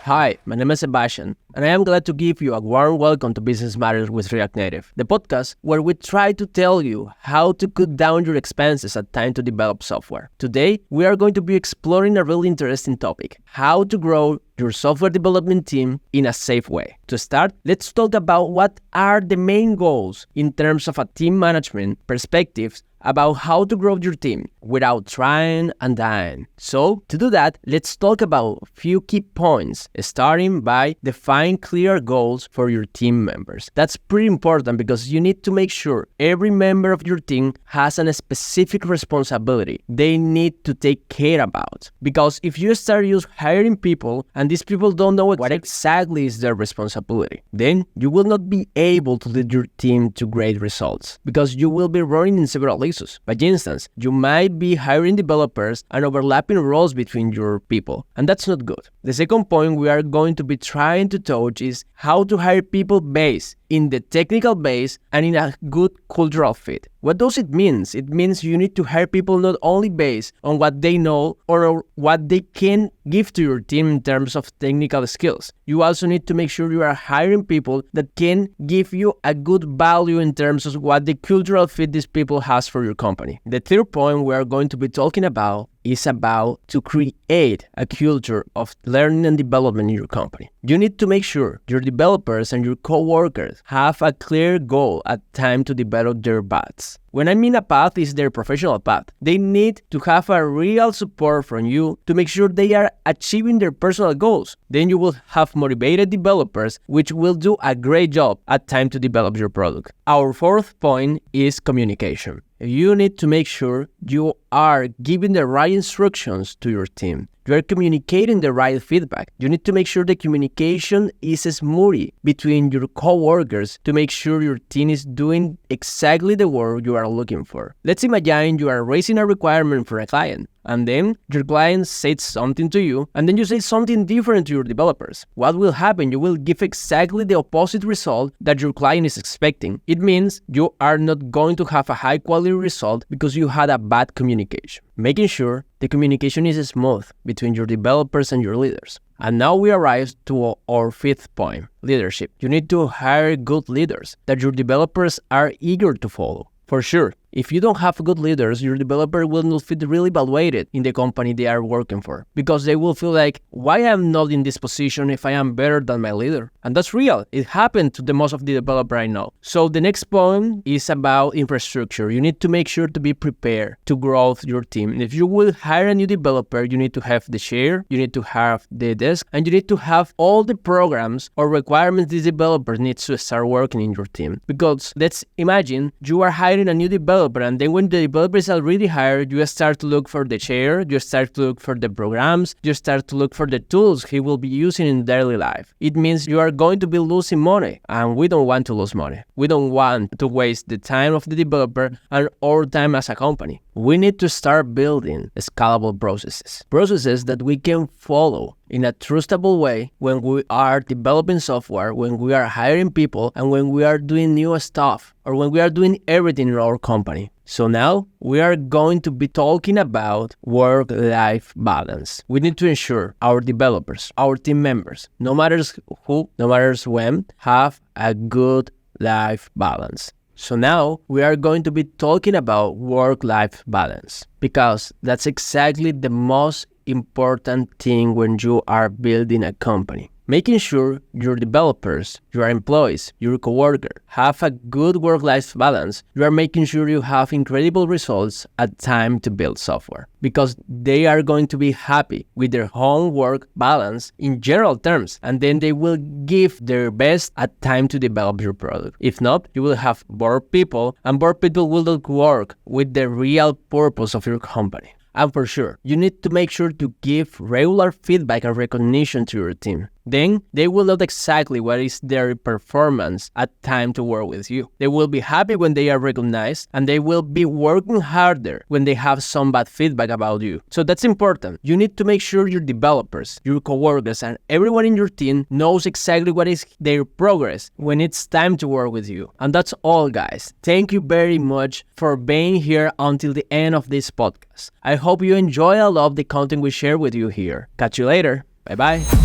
Hi, my name is Sebastian, and I am glad to give you a warm welcome to Business Matters with React Native, the podcast where we try to tell you how to cut down your expenses at time to develop software. Today, we are going to be exploring a really interesting topic, how to grow your software development team in a safe way. To start, let's talk about what are the main goals in terms of a team management perspectives about how to grow your team without trying and dying. So, to do that, let's talk about a few key points, starting by define clear goals for your team members. That's pretty important because you need to make sure every member of your team has a specific responsibility they need to take care about. Because if you start hiring people and these people don't know what exactly is their responsibility, then you will not be able to lead your team to great results because you will be running in several issues. By instance, you might be hiring developers and overlapping roles between your people, and that's not good. The second point we are going to be trying to touch is how to hire people based in the technical base and in a good cultural fit. What does it mean? It means you need to hire people not only based on what they know or what they can give to your team in terms of technical skills. You also need to make sure you are hiring people that can give you a good value in terms of what the cultural fit these people has for your company. The third point we are going to be talking about is about to create a culture of learning and development in your company. You need to make sure your developers and your co-workers have a clear goal at time to develop their paths. When I mean a path is their professional path. They need to have a real support from you to make sure they are achieving their personal goals. Then you will have motivated developers which will do a great job at time to develop your product. Our fourth point is communication. You need to make sure you are giving the right instructions to your team. You are communicating the right feedback. You need to make sure the communication is smooth between your co-workers to make sure your team is doing exactly the work you are looking for. Let's imagine you are raising a requirement for a client, and then your client says something to you, and then you say something different to your developers. What will happen? You will give exactly the opposite result that your client is expecting. It means you are not going to have a high quality result because you had a bad communication. Making sure the communication is smooth between your developers and your leaders. And now we arrive to our fifth point, leadership. You need to hire good leaders that your developers are eager to follow. For sure, if you don't have good leaders, your developer will not feel really evaluated in the company they are working for because they will feel like, why am I not in this position if I am better than my leader? And that's real. It happened to the most of the developer I know. So the next point is about infrastructure. You need to make sure to be prepared to grow your team. If you will hire a new developer, you need to have the chair, you need to have the desk, and you need to have all the programs or requirements this developer needs to start working in your team. Because let's imagine you are hiring a new developer, and then when the developer is already hired, you start to look for the chair, you start to look for the programs, you start to look for the tools he will be using in daily life. It means you are going to be losing money, and we don't want to lose money. We don't want to waste the time of the developer and our time as a company. We need to start building scalable processes that we can follow in a trustable way when we are developing software, when we are hiring people, and when we are doing new stuff, or when we are doing everything in our company. So now we are going to be talking about work-life balance. We need to ensure our developers, our team members, no matter who, no matter when, have a good life balance. So now we are going to be talking about work-life balance because that's exactly the most important thing when you are building a company. Making sure your developers, your employees, your coworker have a good work-life balance, you are making sure you have incredible results at time to build software because they are going to be happy with their homework balance in general terms, and then they will give their best at time to develop your product. If not, you will have bored people, and bored people will not work with the real purpose of your company. And for sure, you need to make sure to give regular feedback and recognition to your team. Then they will know exactly what is their performance at time to work with you. They will be happy when they are recognized, and they will be working harder when they have some bad feedback about you. So that's important. You need to make sure your developers, your coworkers, and everyone in your team knows exactly what is their progress when it's time to work with you. And that's all, guys. Thank you very much for being here until the end of this podcast. I hope you enjoy a lot of the content we share with you here. Catch you later. Bye-bye.